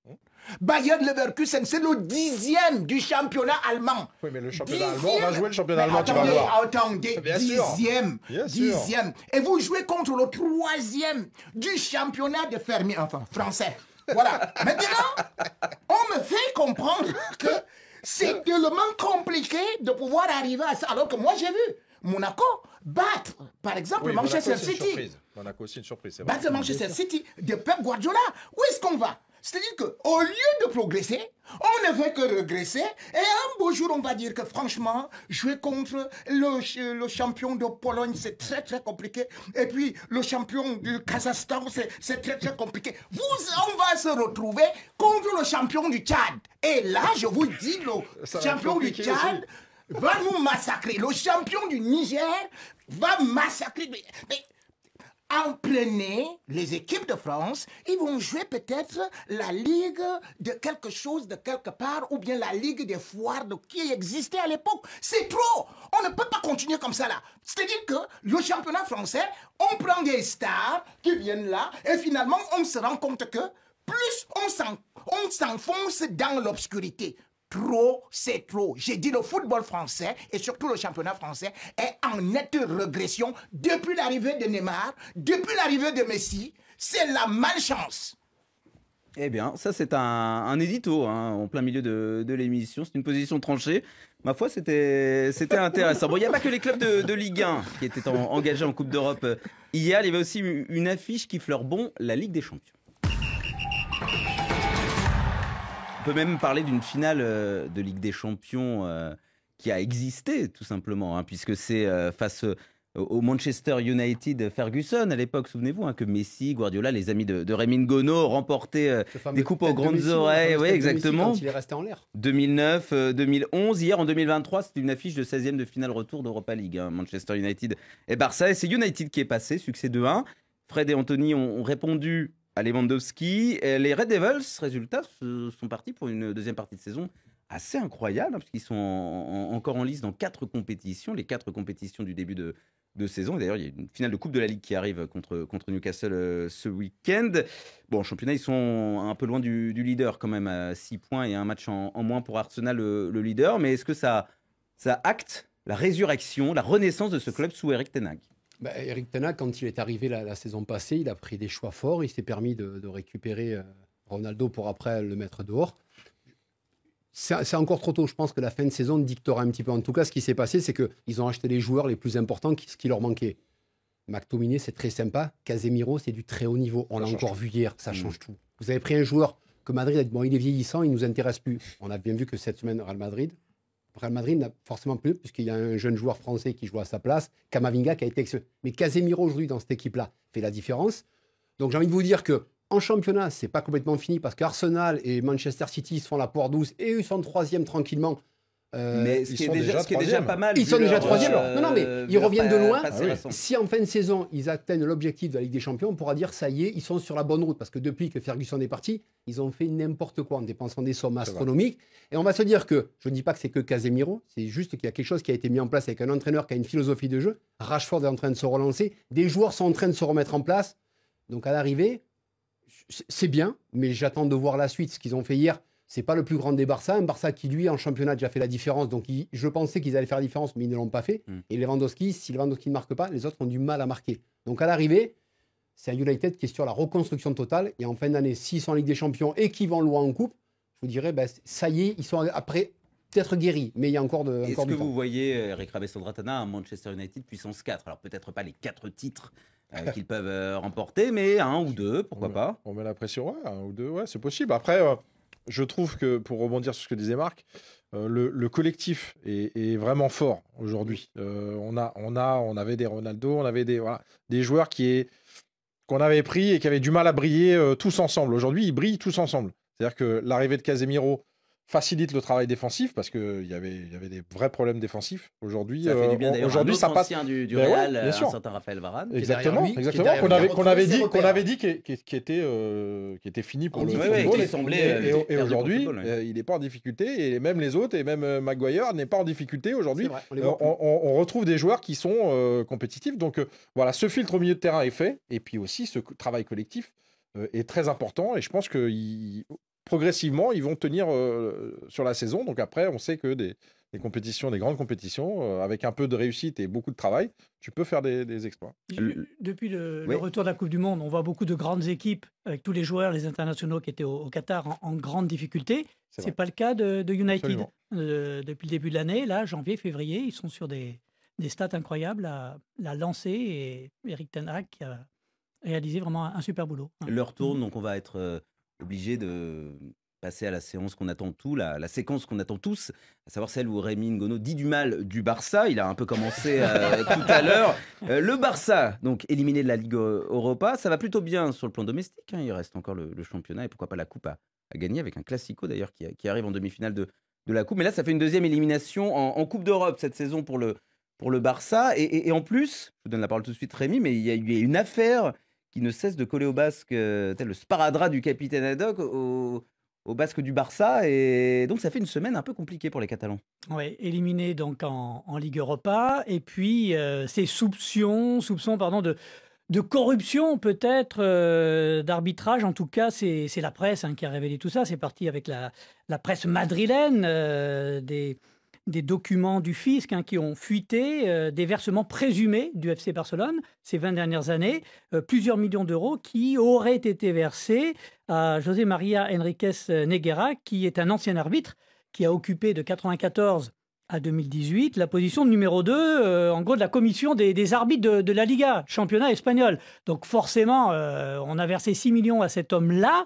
Bayer Leverkusen, c'est le 10e du championnat allemand. Oui, mais le championnat allemand, on va jouer le championnat allemand, tu vas voir. Attendez, 10e. Et vous jouez contre le 3e du championnat de fermiers, enfin, français. Voilà. Maintenant, on me fait comprendre que c'est tellement compliqué de pouvoir arriver à ça. Alors que moi, j'ai vu Monaco battre, par exemple, Manchester City. Monaco, c'est une surprise. Battre Manchester City de Pep Guardiola. Où est-ce qu'on va? C'est-à-dire qu'au lieu de progresser, on ne fait que regresser. Et un beau jour, on va dire que franchement, jouer contre le champion de Pologne, c'est très, très compliqué. Et puis, le champion du Kazakhstan, c'est très, très compliqué. On va se retrouver contre le champion du Tchad. Et là, je vous dis, le champion du Tchad va nous massacrer. Le champion du Niger va massacrer. Mais entraîner les équipes de France, ils vont jouer peut-être la ligue de quelque chose de quelque part, ou bien la ligue des foires qui existait à l'époque. C'est trop. On ne peut pas continuer comme ça là. C'est-à-dire que le championnat français, on prend des stars qui viennent là, et finalement on se rend compte que plus on s'enfonce dans l'obscurité. Trop, c'est trop. J'ai dit le football français et surtout le championnat français est en nette régression depuis l'arrivée de Neymar, depuis l'arrivée de Messi. C'est la malchance. Eh bien, ça c'est un édito en plein milieu de l'émission. C'est une position tranchée. Ma foi, c'était intéressant. Bon, il n'y a pas que les clubs de Ligue 1 qui étaient engagés en Coupe d'Europe hier. Il y avait aussi une affiche qui fleure bon, la Ligue des Champions. On peut même parler d'une finale de Ligue des Champions qui a existé tout simplement, puisque c'est face au Manchester United Ferguson à l'époque, souvenez-vous, que Messi, Guardiola, les amis de Rémi Ngono remportaient des coupes aux grandes oreilles. Oui, exactement. Quand il est resté en l'air. 2009, 2011. Hier, en 2023, c'était une affiche de 16e de finale retour d'Europa League. Manchester United et Barça. Et c'est United qui est passé, succès 2-1. Fred et Anthony ont répondu à Lewandowski. Et les Red Devils, résultat, sont partis pour une deuxième partie de saison assez incroyable, parce qu'ils sont encore en lice dans 4 compétitions, les 4 compétitions du début de saison. Et d'ailleurs, il y a une finale de Coupe de la Ligue qui arrive contre Newcastle ce week-end. Bon, en championnat, ils sont un peu loin du leader quand même, à 6 points et un match en moins pour Arsenal, le leader. Mais est-ce que ça acte la résurrection, la renaissance de ce club sous Erik ten Hag? Erik ten Hag, quand il est arrivé la saison passée, il a pris des choix forts. Il s'est permis de récupérer Ronaldo pour après le mettre dehors. c'est encore trop tôt. Je pense que la fin de saison dictera un petit peu. En tout cas, ce qui s'est passé, c'est qu'ils ont acheté les joueurs les plus importants, ce qui leur manquait. McTominay, c'est très sympa. Casemiro, c'est du très haut niveau. On l'a encore vu hier, ça change tout. Vous avez pris un joueur que Madrid a dit, bon, il est vieillissant, il ne nous intéresse plus. On a bien vu que cette semaine, Real Madrid n'a forcément plus, puisqu'il y a un jeune joueur français qui joue à sa place, Camavinga, qui a été excellent. Mais Casemiro, aujourd'hui, dans cette équipe-là, fait la différence. Donc, j'ai envie de vous dire que en championnat, c'est pas complètement fini, parce qu'Arsenal et Manchester City se font la poire douce, et eux sont 3e tranquillement. Mais ce qui est déjà pas mal. Ils sont déjà 3e. Non, mais ils reviennent de loin. Ah, si en fin de saison, ils atteignent l'objectif de la Ligue des Champions, on pourra dire ça y est, ils sont sur la bonne route. Parce que depuis que Ferguson est parti, ils ont fait n'importe quoi en dépensant des sommes astronomiques. Et on va se dire que, je ne dis pas que c'est que Casemiro, c'est juste qu'il y a quelque chose qui a été mis en place avec un entraîneur qui a une philosophie de jeu. Rashford est en train de se relancer. Des joueurs sont en train de se remettre en place. Donc à l'arrivée, c'est bien, mais j'attends de voir la suite. Ce qu'ils ont fait hier, c'est pas le plus grand des Barça. Un Barça qui, lui, en championnat, a déjà fait la différence. Donc, je pensais qu'ils allaient faire la différence, mais ils ne l'ont pas fait. Et Lewandowski, si Lewandowski ne marque pas, les autres ont du mal à marquer. Donc, à l'arrivée, c'est un United qui est sur la reconstruction totale. Et en fin d'année, s'ils sont en Ligue des Champions et qu'ils vont loin en coupe, je vous dirais, ça y est, ils sont après peut-être guéris. Mais il y a encore de Est-ce que vous voyez Eric Rabessandratana à Manchester United puissance 4? Alors, peut-être pas les 4 titres qu'ils peuvent remporter, mais 1 ou 2, pourquoi pas? On met la pression, ouais, 1 ou 2, ouais, c'est possible. Après... je trouve que, pour rebondir sur ce que disait Marc, le collectif est vraiment fort aujourd'hui. On avait des Ronaldo, on avait des joueurs qu'on avait pris et qui avaient du mal à briller tous ensemble. Aujourd'hui, ils brillent tous ensemble. C'est-à-dire que l'arrivée de Casemiro facilite le travail défensif parce qu'il y avait des vrais problèmes défensifs aujourd'hui. Ça fait du bien d'ailleurs. Aujourd'hui, ça passe. Du Real, un certain Raphaël Varane. Exactement. Qu'on avait dit qui était fini pour le football. Et aujourd'hui, il n'est pas en difficulté. Et même les autres, et même Maguire n'est pas en difficulté aujourd'hui. On retrouve des joueurs qui sont compétitifs. Donc voilà, ce filtre au milieu de terrain est fait. Et puis aussi, ce travail collectif est très important. Et je pense que progressivement, ils vont tenir sur la saison. Donc après, on sait que des compétitions, des grandes compétitions, avec un peu de réussite et beaucoup de travail, tu peux faire des exploits. Depuis le retour de la Coupe du Monde, on voit beaucoup de grandes équipes avec tous les joueurs, les internationaux qui étaient au Qatar en grande difficulté. Ce n'est pas le cas de United. Depuis le début de l'année, là, janvier, février, ils sont sur des stats incroyables à lancer. Et Eric Ten Hag qui a réalisé vraiment un super boulot. L'heure tourne, donc on va être... obligé de passer à la séance qu'on attend tous, la séquence qu'on attend tous, à savoir celle où Rémi Ngono dit du mal du Barça. Il a un peu commencé tout à l'heure. Le Barça, donc éliminé de la Ligue Europa, ça va plutôt bien sur le plan domestique. Il reste encore le championnat et pourquoi pas la Coupe à gagner avec un Classico d'ailleurs qui arrive en demi-finale de la Coupe. Mais là, ça fait une deuxième élimination en Coupe d'Europe cette saison pour le Barça. Et en plus, je vous donne la parole tout de suite Rémi, mais il y a eu une affaire qui ne cesse de coller au basque, tel le sparadrap du capitaine Haddock, au basque du Barça. Et donc, ça fait une semaine un peu compliquée pour les Catalans. Oui, éliminé donc en Ligue Europa. Et puis, ces soupçons de corruption, peut-être, d'arbitrage. En tout cas, c'est la presse qui a révélé tout ça. C'est parti avec la presse madrilène, des documents du fisc qui ont fuité, des versements présumés du FC Barcelone ces 20 dernières années, plusieurs millions d'euros qui auraient été versés à José María Enríquez Negreira, qui est un ancien arbitre qui a occupé de 1994 à 2018 la position de numéro 2, en gros, de la commission des arbitres de la Liga, championnat espagnol. Donc forcément, on a versé 6 millions à cet homme-là.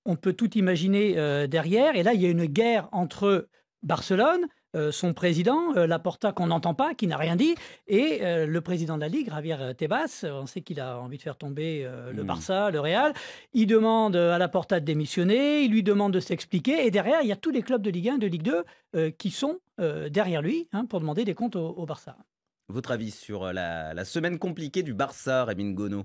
On peut tout imaginer derrière. Et là, il y a une guerre entre Barcelone, son président, Laporta, qu'on n'entend pas, qui n'a rien dit, et le président de la Ligue, Javier Tebas. On sait qu'il a envie de faire tomber le Barça, le Real. Il demande à Laporta de démissionner, il lui demande de s'expliquer, et derrière, il y a tous les clubs de Ligue 1, de Ligue 2 qui sont derrière lui pour demander des comptes au Barça. Votre avis sur la semaine compliquée du Barça, Rémi Ngono?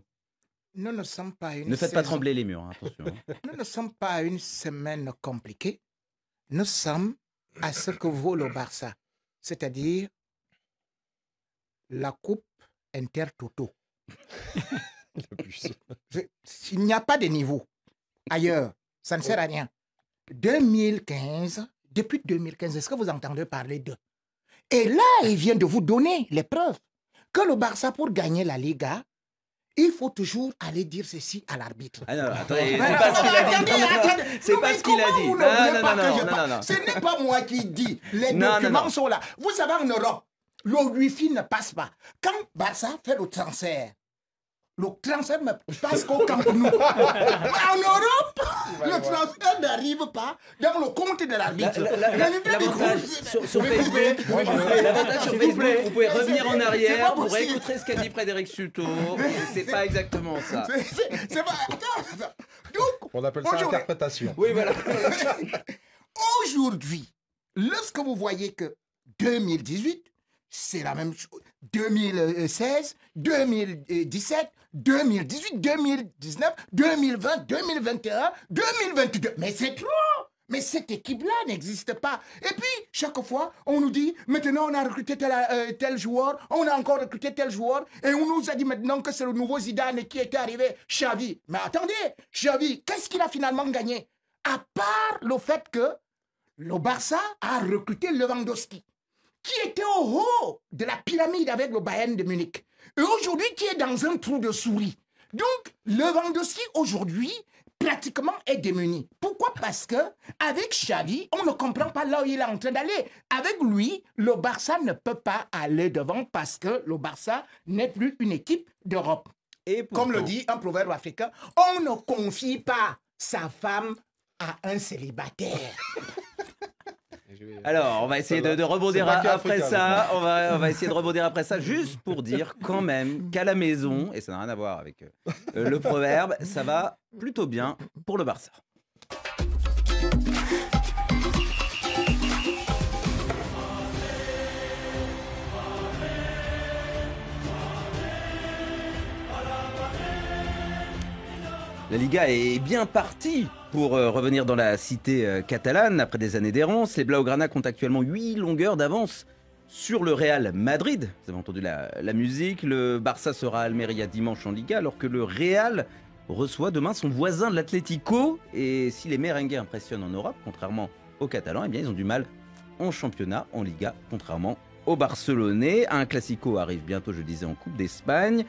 Nous ne sommes pas une Ne faites pas trembler les murs, attention. Nous ne sommes pas une semaine compliquée. Nous sommes à ce que vaut le Barça, c'est-à-dire la coupe Intertoto. Il n'y a pas de niveau ailleurs, ça ne sert à rien. 2015, depuis 2015, est-ce que vous entendez parler d'eux? Et là, il vient de vous donner les preuves que le Barça, pour gagner la Liga, il faut toujours aller dire ceci à l'arbitre. Ah non, attendez, c'est pas ce qu'il a dit. C'est pas ce qu'il a dit. Non. Ce n'est pas moi qui dis. Les documents sont là. Vous savez, en Europe, le Wi-Fi ne passe pas. Quand Barça fait le transfert ne passe qu'au Camp Nou. En Europe, le transfert n'arrive pas dans le compte de l'arbitre. L'avantage sur Facebook, vous pouvez revenir en arrière pour écouter ce qu'a dit Frédéric Suto. C'est pas exactement ça. C'est pas... Attends. Donc, on appelle ça interprétation. Oui, voilà. Aujourd'hui, lorsque vous voyez que 2018, c'est la même chose. 2016, 2017, 2018, 2019, 2020, 2021, 2022. Mais c'est trop! Mais cette équipe-là n'existe pas. Et puis, chaque fois, on nous dit, maintenant on a recruté tel joueur, on a encore recruté tel joueur, et on nous a dit maintenant que c'est le nouveau Zidane qui était arrivé, Xavi. Mais attendez, Xavi, qu'est-ce qu'il a finalement gagné? À part le fait que le Barça a recruté Lewandowski, qui était au haut de la pyramide avec le Bayern de Munich, et aujourd'hui qui est dans un trou de souris. Donc, Lewandowski, aujourd'hui, pratiquement est démuni. Pourquoi? Parce que avec Xavi, on ne comprend pas là où il est en train d'aller. Avec lui, le Barça ne peut pas aller devant parce que le Barça n'est plus une équipe d'Europe. Et pourtant, comme le dit un proverbe africain, on ne confie pas sa femme à un célibataire. Alors, on va essayer de rebondir après ça. On va essayer de rebondir après ça, juste pour dire quand même qu'à la maison, et ça n'a rien à voir avec le proverbe, ça va plutôt bien pour le Barça. La Liga est bien partie pour revenir dans la cité catalane après des années d'errance. Les Blaugrana comptent actuellement 8 longueurs d'avance sur le Real Madrid. Vous avez entendu la musique. Le Barça sera à Almeria dimanche en Liga, alors que le Real reçoit demain son voisin de l'Atlético. Et si les merengues impressionnent en Europe, contrairement aux Catalans, eh bien ils ont du mal en championnat, en Liga, contrairement aux Barcelonais. Un Classico arrive bientôt, je le disais, en Coupe d'Espagne.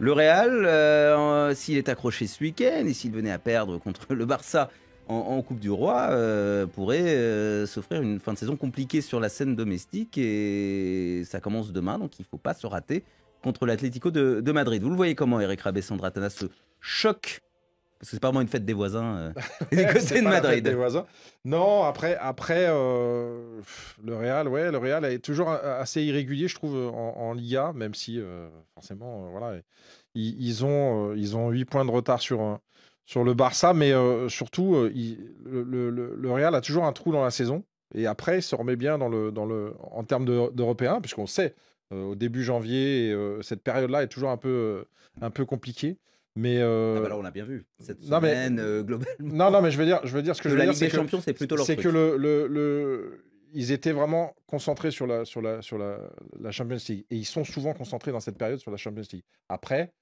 Le Real, s'il est accroché ce week-end et s'il venait à perdre contre le Barça en Coupe du Roi, pourrait s'offrir une fin de saison compliquée sur la scène domestique. Et ça commence demain, donc il ne faut pas se rater contre l'Atlético de Madrid. Vous le voyez comment, Eric Rabé-Sandratana se choque? Parce que c'est pas vraiment une fête des voisins des côtés de Madrid. Des voisins. Non, après le Real est toujours assez irrégulier, je trouve, en Liga, même si forcément, voilà, ils ont 8 points de retard sur le Barça, mais surtout, le Real a toujours un trou dans la saison, et après, il se remet bien en termes d'Européens, puisqu'on sait, au début janvier, cette période-là est toujours un peu compliquée. Mais là on l'a bien vu cette semaine globalement. Non mais je veux dire ce que je veux dire, c'est que Champions, c'est plutôt leur truc. Ils étaient vraiment concentrés sur la Champions League, et ils sont souvent concentrés dans cette période sur la Champions League. Après,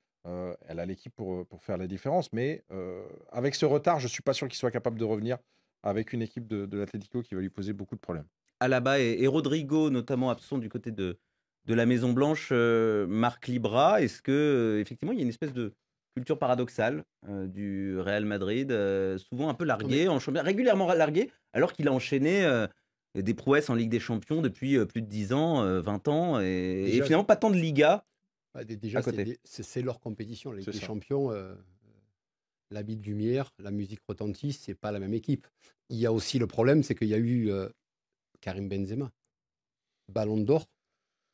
elle a l'équipe pour faire la différence, mais avec ce retard, je suis pas sûr qu'il soit capable de revenir avec une équipe de l'Atlético qui va lui poser beaucoup de problèmes. Alaba et Rodrigo notamment absents du côté de la Maison Blanche, Marc Libra. Est-ce que effectivement il y a une espèce de culture paradoxale du Real Madrid, souvent un peu largué, en championnat, régulièrement largué, alors qu'il a enchaîné des prouesses en Ligue des Champions depuis plus de 10 ans, 20 ans, et finalement pas tant de Liga déjà, à côté. C'est leur compétition, la Ligue des Champions. La bille lumière, la musique retentit, c'est pas la même équipe. Il y a aussi le problème, c'est qu'il y a eu Karim Benzema, Ballon d'Or.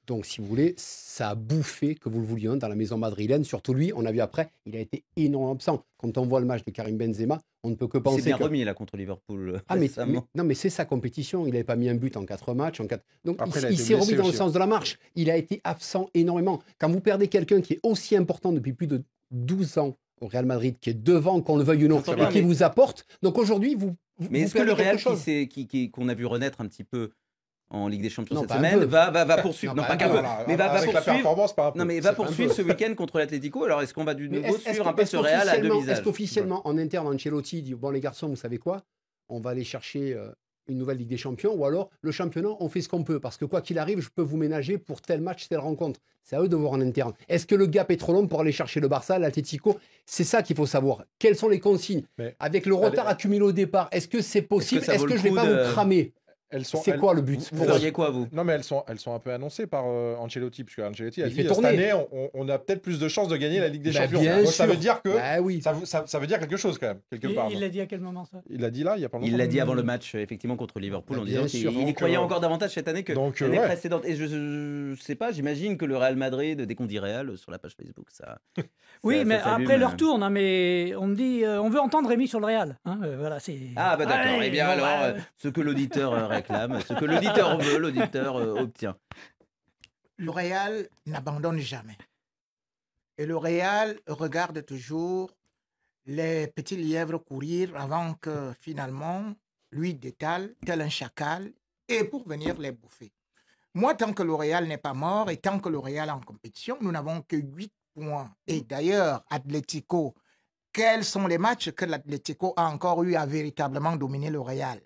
Donc, si vous voulez, ça a bouffé, que vous le vouliez, dans la maison madrilène. Surtout lui, on a vu après, il a été énormément absent. Quand on voit le match de Karim Benzema, on ne peut que penser. C'est bien remis là contre Liverpool. Mais c'est sa compétition. Il n'avait pas mis un but en 4 matchs. Donc, après, il s'est remis dans le sens de la marche. Il a été absent énormément. Quand vous perdez quelqu'un qui est aussi important depuis plus de 12 ans au Real Madrid, qui est devant, qu'on le veuille ou non, et qui vous apporte. Donc aujourd'hui, mais est-ce que le Real qu'on a vu renaître un petit peu en Ligue des Champions cette semaine va poursuivre, va poursuivre ce week-end contre l'Atlético. Alors est-ce qu'on va de nouveau suivre un peu ce Real à deux visages? Est-ce qu'officiellement en interne Ancelotti dit bon les garçons, vous savez quoi, on va aller chercher une nouvelle Ligue des Champions, ou alors le championnat, on fait ce qu'on peut. Parce que quoi qu'il arrive, je peux vous ménager pour tel match, telle rencontre. C'est à eux de voir en interne. Est-ce que le gap est trop long pour aller chercher le Barça, l'Atlético? C'est ça qu'il faut savoir. Quelles sont les consignes? Avec le retard accumulé au départ, est-ce que c'est possible? Est-ce que je ne vais pas vous cramer? C'est quoi le but? Vous feriez quoi, vous? Non, mais elles sont un peu annoncées par Ancelotti, puisque Ancelotti a dit cette année, on a peut-être plus de chances de gagner la Ligue des Champions. Donc, ça veut dire que ça veut dire quelque chose quand même, quelque part. Il l'a dit à quel moment ça? Il l'a dit là, il y a pas longtemps. Il l'a dit avant le match, effectivement, contre Liverpool, en disant qu'il y croyait encore davantage cette année que l'année précédente. Et je sais pas, j'imagine que le Real Madrid, dès qu'on dit Real sur la page Facebook, ça. Oui, mais après leur tour, on me dit, on veut entendre Rémi sur le Real. Voilà, ah bah d'accord. Eh bien alors, ce que l'auditeur réclame, ce que l'auditeur veut, l'auditeur obtient. Le Real n'abandonne jamais. Et le Real regarde toujours les petits lièvres courir avant que finalement lui détale tel un chacal et pour venir les bouffer. Moi, tant que le Real n'est pas mort et tant que le Real est en compétition, nous n'avons que 8 points. Et d'ailleurs, Atlético, quels sont les matchs que l'Atlético a encore eu à véritablement dominer le Real?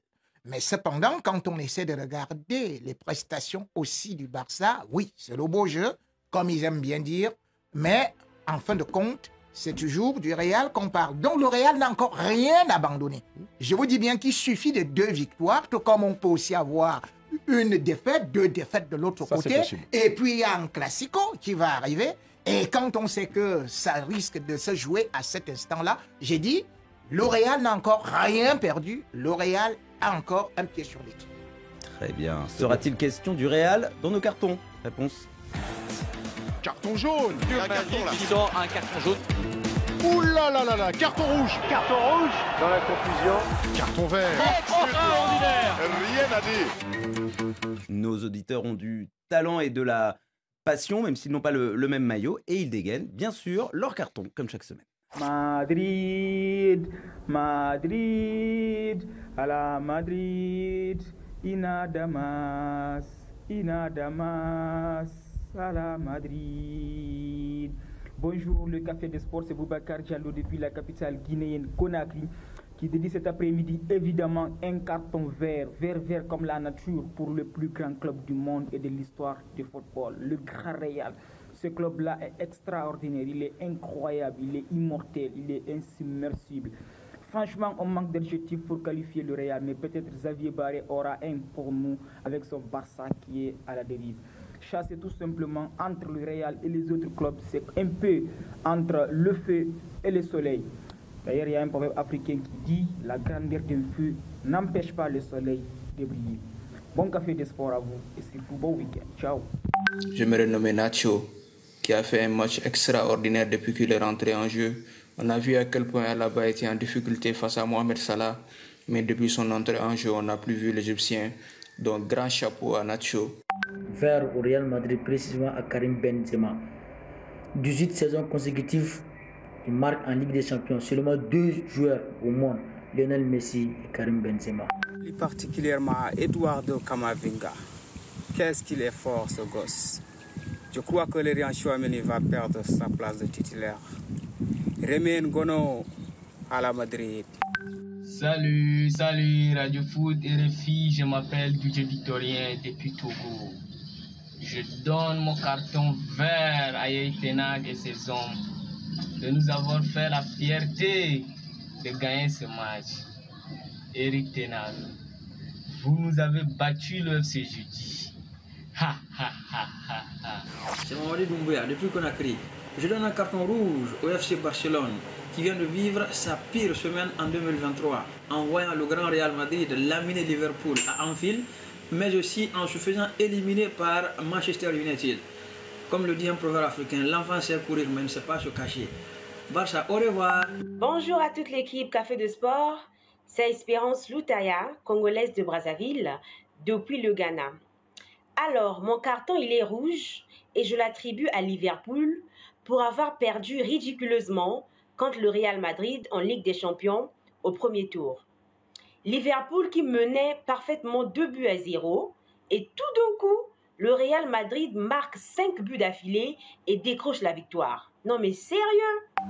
Mais cependant, quand on essaie de regarder les prestations aussi du Barça, oui, c'est le beau jeu, comme ils aiment bien dire, mais en fin de compte, c'est toujours du Real qu'on parle. Donc le Real n'a encore rien abandonné. Je vous dis bien qu'il suffit de 2 victoires, tout comme on peut aussi avoir une défaite, 2 défaites de l'autre côté, et puis il y a un classico qui va arriver, et quand on sait que ça risque de se jouer à cet instant-là, j'ai dit, le Real n'a encore rien perdu, le Real a encore un pied sur l'équipe. Très bien. Sera-t-il question du Real dans nos cartons? Réponse. Carton jaune. Un carton là. Qui sort un carton jaune. Ouh là là là là, carton rouge. Carton rouge. Dans la confusion. Carton vert. Extraordinaire. Rien à dire. Nos auditeurs ont du talent et de la passion, même s'ils n'ont pas le même maillot, et ils dégainent, bien sûr, leur carton, comme chaque semaine. Madrid, Madrid, à la Madrid, Inadamas, Inadamas, à la Madrid. Bonjour, le Café des Sports, c'est Boubacar Diallo depuis la capitale guinéenne Conakry, qui dédie cet après-midi évidemment un carton vert, vert comme la nature pour le plus grand club du monde et de l'histoire du football, le Grand Real. Ce club-là est extraordinaire, il est incroyable, il est immortel, il est insubmersible. Franchement, on manque d'adjectifs pour qualifier le Real, mais peut-être Xavier Barré aura un pour nous avec son Barça qui est à la dérive. Chasser tout simplement entre le Real et les autres clubs, c'est un peu entre le feu et le soleil. D'ailleurs, il y a un proverbe africain qui dit « La grandeur d'un feu n'empêche pas le soleil de briller ». Bon Café des Sports à vous et surtout bon week-end. Ciao. Je me renomme Nacho, qui a fait un match extraordinaire depuis qu'il est rentré en jeu. On a vu à quel point Alaba était en difficulté face à Mohamed Salah, mais depuis son entrée en jeu, on n'a plus vu l'Égyptien. Donc grand chapeau à Nacho. Vers au Real Madrid, précisément à Karim Benzema. 18 saisons consécutives, il marque en Ligue des Champions. Seulement 2 joueurs au monde, Lionel Messi et Karim Benzema. Plus particulièrement Eduardo Camavinga. Qu'est-ce qu'il est fort ce gosse. Je crois que Lerian Chouameni va perdre sa place de titulaire. Rémi Ngono à la Madrid. Salut Radio Foot RFI, je m'appelle DJ Victorien depuis Togo. Je donne mon carton vert à Eric Tenag et ses hommes de nous avoir fait la fierté de gagner ce match. Eric Tenag, vous nous avez battu le FC jeudi. Ha ha ha ha ha. C'est Mamadi Doumbouya depuis Conakry. Je donne un carton rouge au FC Barcelone qui vient de vivre sa pire semaine en 2023 en voyant le Grand Real Madrid laminer Liverpool à Anfield, mais aussi en se faisant éliminer par Manchester United. Comme le dit un proverbe africain, l'enfant sait courir mais ne sait pas se cacher. Barça, au revoir. Bonjour à toute l'équipe Café de Sport. C'est Espérance Loutaya, congolaise de Brazzaville, depuis le Ghana. Alors, mon carton, il est rouge et je l'attribue à Liverpool pour avoir perdu ridiculeusement contre le Real Madrid en Ligue des Champions au premier tour. Liverpool qui menait parfaitement 2-0 et tout d'un coup, le Real Madrid marque 5 buts d'affilée et décroche la victoire. Non mais sérieux?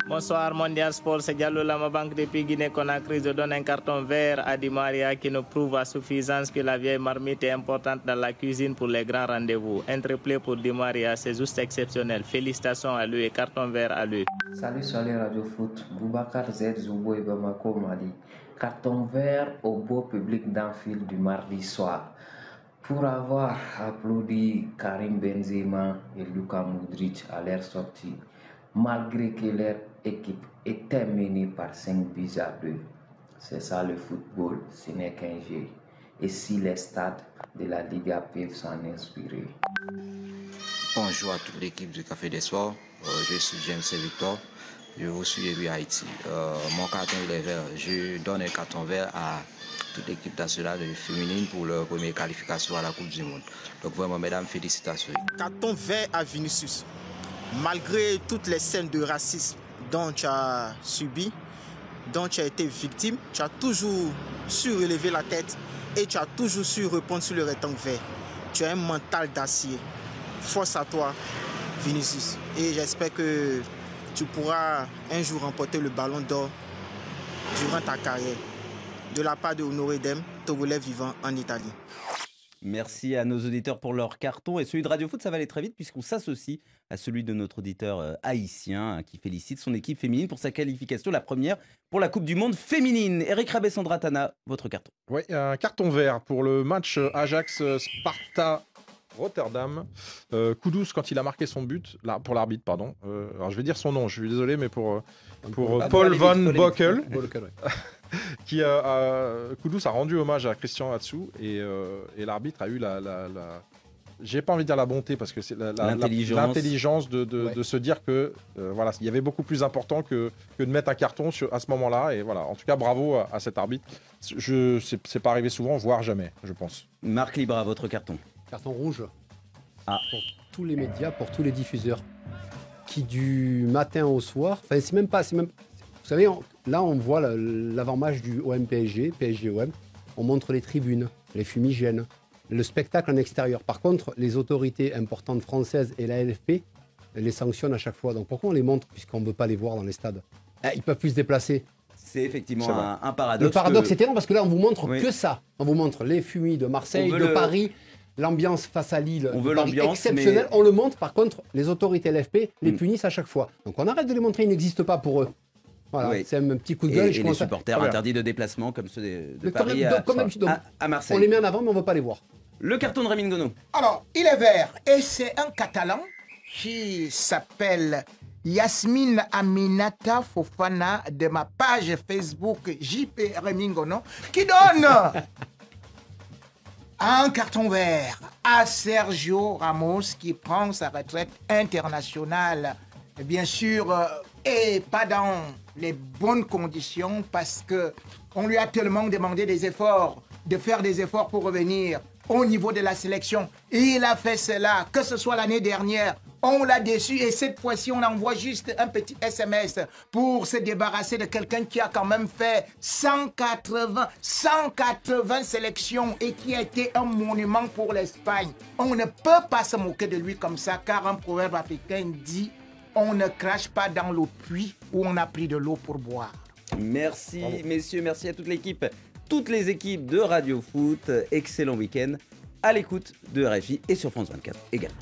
Bonsoir Mondial Sport, c'est Diallo Lamabank depuis Guinée-Conakry. Je donne un carton vert à Di Maria qui nous prouve à suffisance que la vieille marmite est importante dans la cuisine pour les grands rendez-vous. Un triplé pour Di Maria, c'est juste exceptionnel. Félicitations à lui et carton vert à lui. Salut Radio Foot, Boubacar Z Zoubo et Bamako Mali. Carton vert au beau public d'Anfield du mardi soir. Pour avoir applaudi Karim Benzema et Luka Modric à leur sortie, malgré que leur équipe était menée par 5 buts à 2. C'est ça le football, ce n'est qu'un jeu. Et si les stades de la Liga peuvent s'en inspirer. Bonjour à toute l'équipe du Café des Sports. Je suis James Victor. Je vous suis depuis Haïti. Mon carton il est vert. Je donne un carton vert à toute l'équipe nationale féminine pour leur première qualification à la Coupe du Monde. Donc vraiment, mesdames, félicitations. Carton vert à Vinicius. Malgré toutes les scènes de racisme dont tu as subi, dont tu as été victime, tu as toujours su relever la tête et tu as toujours su répondre sur le rectangle vert. Tu as un mental d'acier. Force à toi, Vinicius. Et j'espère que tu pourras un jour remporter le ballon d'or durant ta carrière. De la part de Honoré Dem, Togolais vivant en Italie. Merci à nos auditeurs pour leur carton. Et celui de Radio Foot, ça va aller très vite puisqu'on s'associe à celui de notre auditeur haïtien qui félicite son équipe féminine pour sa qualification, la première pour la Coupe du Monde féminine. Eric Rabé-Sandratana, votre carton. Oui, un carton vert pour le match Ajax-Sparta Rotterdam. Kudus, quand il a marqué son but, là, pour l'arbitre, pardon. Alors je vais dire son nom, je suis désolé, mais pour Paul Van Boekel. Qui Kudus a rendu hommage à Christian Atsu et l'arbitre a eu j'ai pas envie de dire la bonté parce que c'est l'intelligence de se dire que voilà, il y avait beaucoup plus important que de mettre un carton à ce moment-là et voilà. En tout cas, bravo à cet arbitre. C'est pas arrivé souvent, voire jamais, je pense. Marc Libra, votre carton. Carton rouge. Pour tous les médias, pour tous les diffuseurs qui du matin au soir, enfin c'est même vous savez, là, on voit l'avant-match du OM-PSG, PSG-OM. On montre les tribunes, les fumigènes, le spectacle en extérieur. Par contre, les autorités importantes françaises et la LFP les sanctionnent à chaque fois. Donc pourquoi on les montre puisqu'on ne veut pas les voir dans les stades? Ils ne peuvent plus se déplacer. C'est effectivement un paradoxe. Le paradoxe, c'est terrible parce que là, on vous montre que ça. On vous montre les fumis de Marseille, de Paris, l'ambiance face à Lille. On veut l'ambiance exceptionnelle. Mais... On le montre. Par contre, les autorités LFP les punissent à chaque fois. Donc on arrête de les montrer. Ils n'existent pas pour eux. Voilà, c'est un petit coup de gueule. Et les supporters interdits de déplacement comme ceux de Paris à Marseille. On les met en avant, mais on ne veut pas les voir. Le carton de Rémi Ngono. Alors, il est vert et c'est un Catalan qui s'appelle Yasmine Aminata Fofana de ma page Facebook JP Rémi Ngono qui donne un carton vert à Sergio Ramos qui prend sa retraite internationale. Et bien sûr, et pas dans les bonnes conditions parce qu'on lui a tellement demandé des efforts, de faire des efforts pour revenir au niveau de la sélection. Et il a fait cela, que ce soit l'année dernière, on l'a déçu et cette fois-ci on envoie juste un petit SMS pour se débarrasser de quelqu'un qui a quand même fait 180 sélections et qui a été un monument pour l'Espagne. On ne peut pas se moquer de lui comme ça car un proverbe africain dit on ne crache pas dans l'eau puits où on a pris de l'eau pour boire. Merci messieurs, merci à toute l'équipe, toutes les équipes de Radio Foot. Excellent week-end à l'écoute de RFI et sur France 24 également.